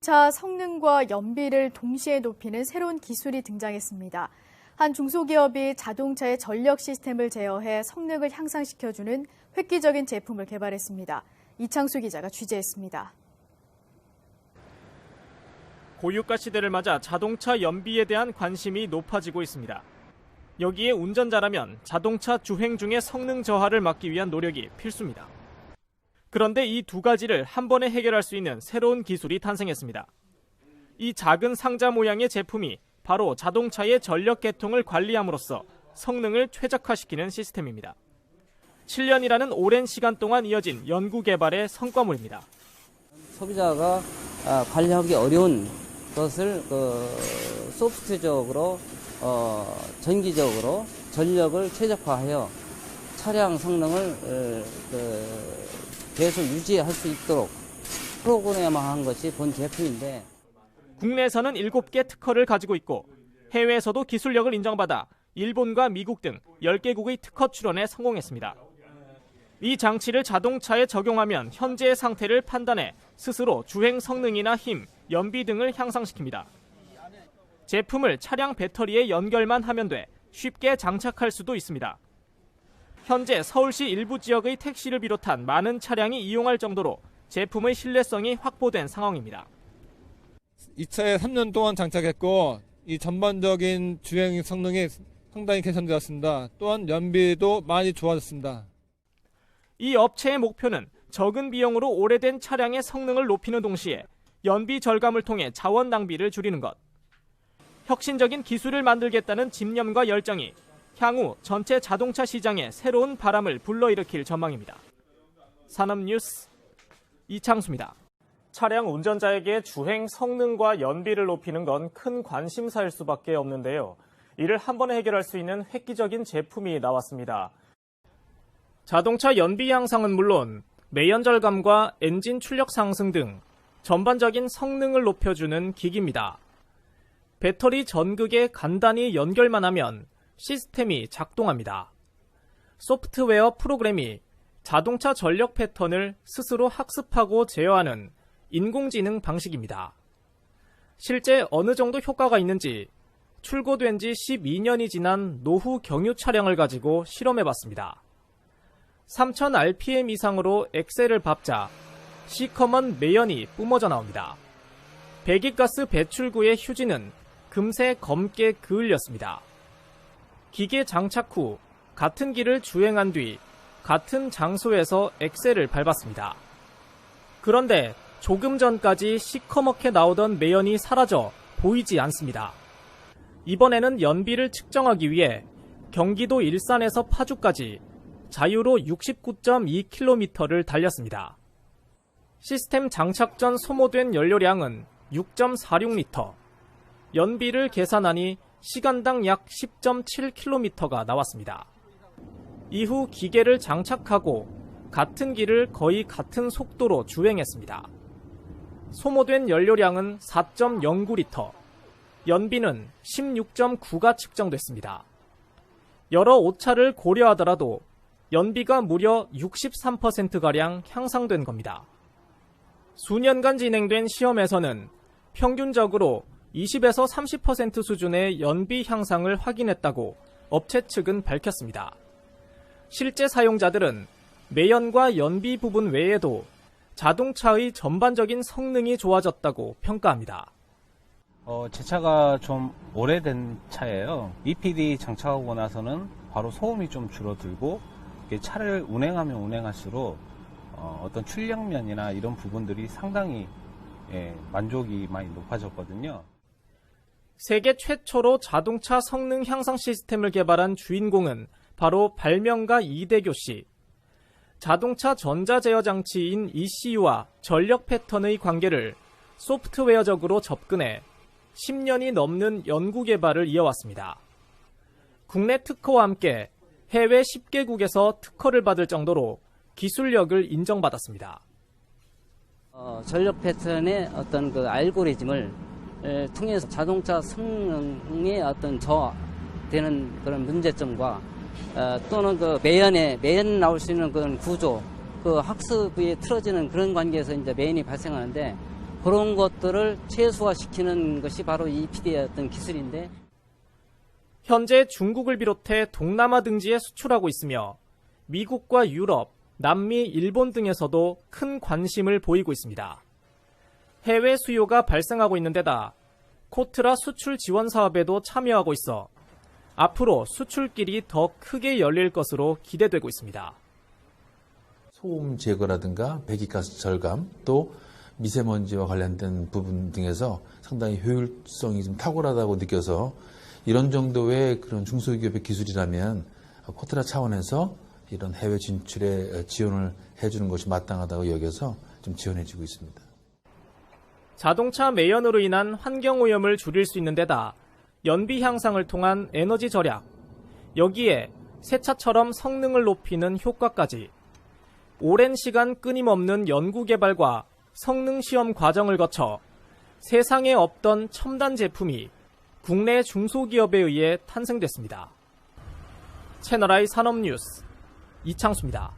자동차 성능과 연비를 동시에 높이는 새로운 기술이 등장했습니다. 한 중소기업이 자동차의 전력 시스템을 제어해 성능을 향상시켜주는 획기적인 제품을 개발했습니다. 이창수 기자가 취재했습니다. 고유가 시대를 맞아 자동차 연비에 대한 관심이 높아지고 있습니다. 여기에 운전자라면 자동차 주행 중의 성능 저하를 막기 위한 노력이 필수입니다. 그런데 이 두 가지를 한 번에 해결할 수 있는 새로운 기술이 탄생했습니다. 이 작은 상자 모양의 제품이 바로 자동차의 전력 계통을 관리함으로써 성능을 최적화시키는 시스템입니다. 7년이라는 오랜 시간 동안 이어진 연구 개발의 성과물입니다. 소비자가 관리하기 어려운 것을 소프트적으로 전기적으로 전력을 최적화하여 차량 성능을 계속 유지할 수 있도록 프로그램화한 것이 본 제품인데, 국내에서는 7개 특허를 가지고 있고 해외에서도 기술력을 인정받아 일본과 미국 등 10개국의 특허 출원에 성공했습니다. 이 장치를 자동차에 적용하면 현재의 상태를 판단해 스스로 주행 성능이나 힘, 연비 등을 향상시킵니다. 제품을 차량 배터리에 연결만 하면 돼 쉽게 장착할 수도 있습니다. 현재 서울시 일부 지역의 택시를 비롯한 많은 차량이 이용할 정도로 제품의 신뢰성이 확보된 상황입니다. 이 차에 3년 동안 장착했고 이 전반적인 주행 성능이 상당히 개선되었습니다. 또한 연비도 많이 좋아졌습니다. 이 업체의 목표는 적은 비용으로 오래된 차량의 성능을 높이는 동시에 연비 절감을 통해 자원 낭비를 줄이는 것. 혁신적인 기술을 만들겠다는 집념과 열정이 향후 전체 자동차 시장에 새로운 바람을 불러일으킬 전망입니다. 산업뉴스 이창수입니다. 차량 운전자에게 주행 성능과 연비를 높이는 건 큰 관심사일 수밖에 없는데요. 이를 한 번에 해결할 수 있는 획기적인 제품이 나왔습니다. 자동차 연비 향상은 물론 매연 절감과 엔진 출력 상승 등 전반적인 성능을 높여주는 기기입니다. 배터리 전극에 간단히 연결만 하면 시스템이 작동합니다. 소프트웨어 프로그램이 자동차 전력 패턴을 스스로 학습하고 제어하는 인공지능 방식입니다. 실제 어느 정도 효과가 있는지 출고된 지 12년이 지난 노후 경유 차량을 가지고 실험해봤습니다. 3000rpm 이상으로 엑셀을 밟자 시커먼 매연이 뿜어져 나옵니다. 배기가스 배출구의 휴지는 금세 검게 그을렸습니다. 기계 장착 후 같은 길을 주행한 뒤 같은 장소에서 엑셀을 밟았습니다. 그런데 조금 전까지 시커멓게 나오던 매연이 사라져 보이지 않습니다. 이번에는 연비를 측정하기 위해 경기도 일산에서 파주까지 자유로 69.2km를 달렸습니다. 시스템 장착 전 소모된 연료량은 6.46리터. 연비를 계산하니 시간당 약 10.7km가 나왔습니다. 이후 기계를 장착하고 같은 길을 거의 같은 속도로 주행했습니다. 소모된 연료량은 4.09리터, 연비는 16.9가 측정됐습니다. 여러 오차를 고려하더라도 연비가 무려 63%가량 향상된 겁니다. 수년간 진행된 시험에서는 평균적으로 20에서 30% 수준의 연비 향상을 확인했다고 업체 측은 밝혔습니다. 실제 사용자들은 매연과 연비 부분 외에도 자동차의 전반적인 성능이 좋아졌다고 평가합니다. 제 차가 좀 오래된 차예요. EPD 장착하고 나서는 바로 소음이 좀 줄어들고 차를 운행하면 운행할수록 어떤 출력면이나 이런 부분들이 상당히 만족이 많이 높아졌거든요. 세계 최초로 자동차 성능 향상 시스템을 개발한 주인공은 바로 발명가 이대교 씨. 자동차 전자제어 장치인 ECU와 전력 패턴의 관계를 소프트웨어적으로 접근해 10년이 넘는 연구 개발을 이어왔습니다. 국내 특허와 함께 해외 10개국에서 특허를 받을 정도로 기술력을 인정받았습니다. 전력 패턴의 어떤 그 알고리즘을 통해서 자동차 성능의 어떤 저하되는 그런 문제점과 또는 그 매연 나올 수 있는 그런 구조, 그 학습이 틀어지는 그런 관계에서 이제 매연이 발생하는데 그런 것들을 최소화시키는 것이 바로 EPD의 어떤 기술인데 현재 중국을 비롯해 동남아 등지에 수출하고 있으며 미국과 유럽, 남미, 일본 등에서도 큰 관심을 보이고 있습니다. 해외 수요가 발생하고 있는 데다 코트라 수출 지원 사업에도 참여하고 있어 앞으로 수출길이 더 크게 열릴 것으로 기대되고 있습니다. 소음 제거라든가 배기가스 절감, 또 미세먼지와 관련된 부분 등에서 상당히 효율성이 좀 탁월하다고 느껴서 이런 정도의 그런 중소기업의 기술이라면 코트라 차원에서 이런 해외 진출에 지원을 해주는 것이 마땅하다고 여겨서 좀 지원해주고 있습니다. 자동차 매연으로 인한 환경오염을 줄일 수 있는 데다 연비 향상을 통한 에너지 절약, 여기에 새 차처럼 성능을 높이는 효과까지 오랜 시간 끊임없는 연구개발과 성능시험 과정을 거쳐 세상에 없던 첨단 제품이 국내 중소기업에 의해 탄생됐습니다. 채널I 산업뉴스 이창수입니다.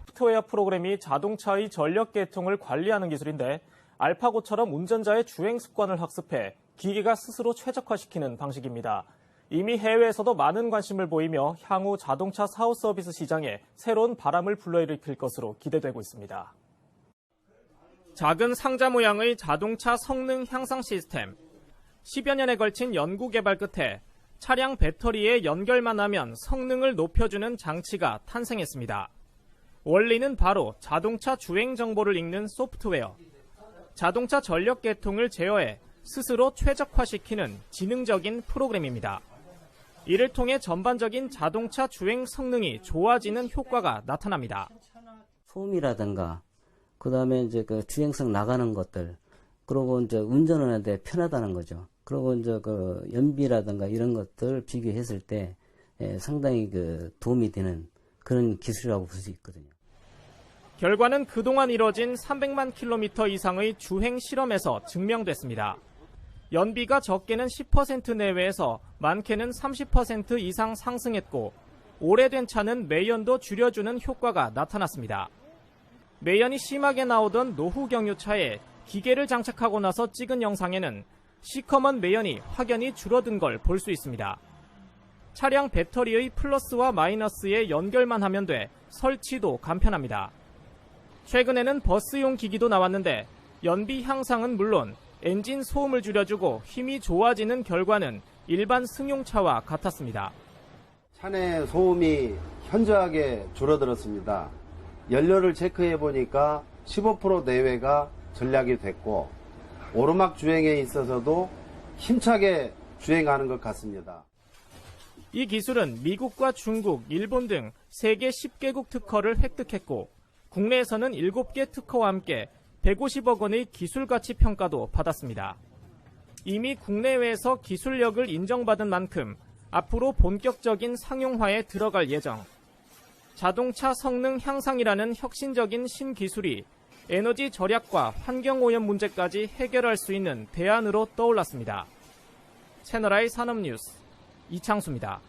소프트웨어 프로그램이 자동차의 전력 계통을 관리하는 기술인데 알파고처럼 운전자의 주행 습관을 학습해 기계가 스스로 최적화시키는 방식입니다. 이미 해외에서도 많은 관심을 보이며 향후 자동차 사후 서비스 시장에 새로운 바람을 불러일으킬 것으로 기대되고 있습니다. 작은 상자 모양의 자동차 성능 향상 시스템. 10여 년에 걸친 연구 개발 끝에 차량 배터리에 연결만 하면 성능을 높여주는 장치가 탄생했습니다. 원리는 바로 자동차 주행 정보를 읽는 소프트웨어. 자동차 전력 계통을 제어해 스스로 최적화시키는 지능적인 프로그램입니다. 이를 통해 전반적인 자동차 주행 성능이 좋아지는 효과가 나타납니다. 소음이라든가 그다음에 이제 그 주행성 나가는 것들, 그리고 이제 운전하는데 편하다는 거죠. 그리고 이제 그 연비라든가 이런 것들 비교했을 때 상당히 그 도움이 되는 그런 기술이라고 볼 수 있거든요. 결과는 그동안 이뤄진 300만 킬로미터 이상의 주행 실험에서 증명됐습니다. 연비가 적게는 10% 내외에서 많게는 30% 이상 상승했고 오래된 차는 매연도 줄여주는 효과가 나타났습니다. 매연이 심하게 나오던 노후 경유차에 기계를 장착하고 나서 찍은 영상에는 시커먼 매연이 확연히 줄어든 걸 볼 수 있습니다. 차량 배터리의 플러스와 마이너스에 연결만 하면 돼 설치도 간편합니다. 최근에는 버스용 기기도 나왔는데 연비 향상은 물론 엔진 소음을 줄여주고 힘이 좋아지는 결과는 일반 승용차와 같았습니다. 차내 소음이 현저하게 줄어들었습니다. 연료를 체크해 보니까 15% 내외가 전략이 됐고 오르막 주행에 있어서도 힘차게 주행하는 것 같습니다. 이 기술은 미국과 중국, 일본 등 세계 10개국 특허를 획득했고 국내에서는 7개 특허와 함께 150억 원의 기술가치 평가도 받았습니다. 이미 국내외에서 기술력을 인정받은 만큼 앞으로 본격적인 상용화에 들어갈 예정. 자동차 성능 향상이라는 혁신적인 신기술이 에너지 절약과 환경오염 문제까지 해결할 수 있는 대안으로 떠올랐습니다. 채널I 산업뉴스 이창수입니다.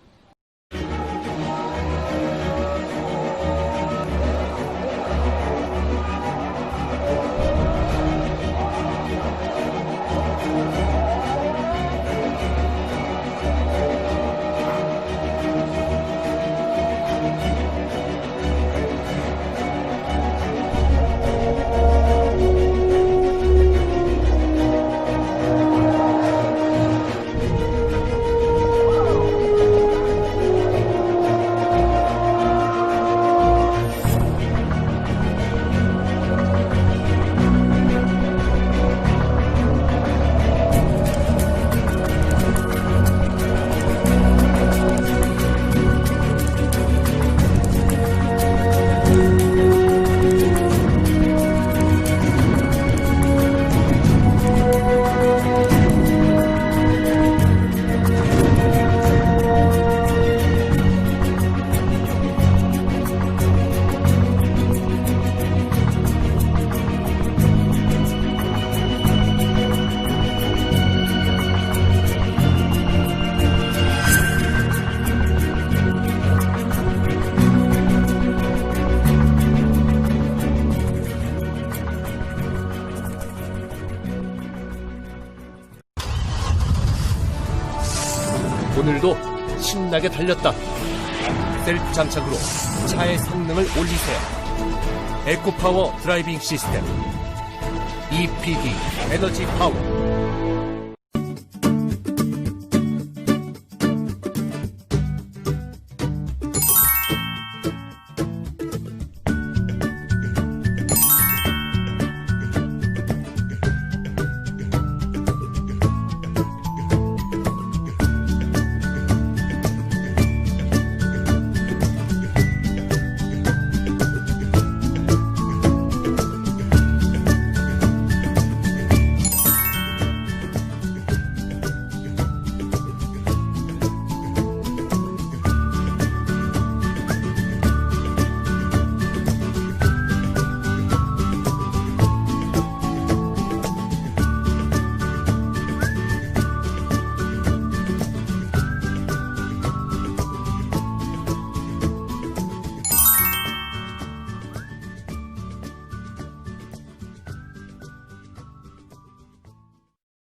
오늘도 신나게 달렸다. 셀프 장착으로 차의 성능을 올리세요. 에코파워 드라이빙 시스템 EPD 에너지 파워.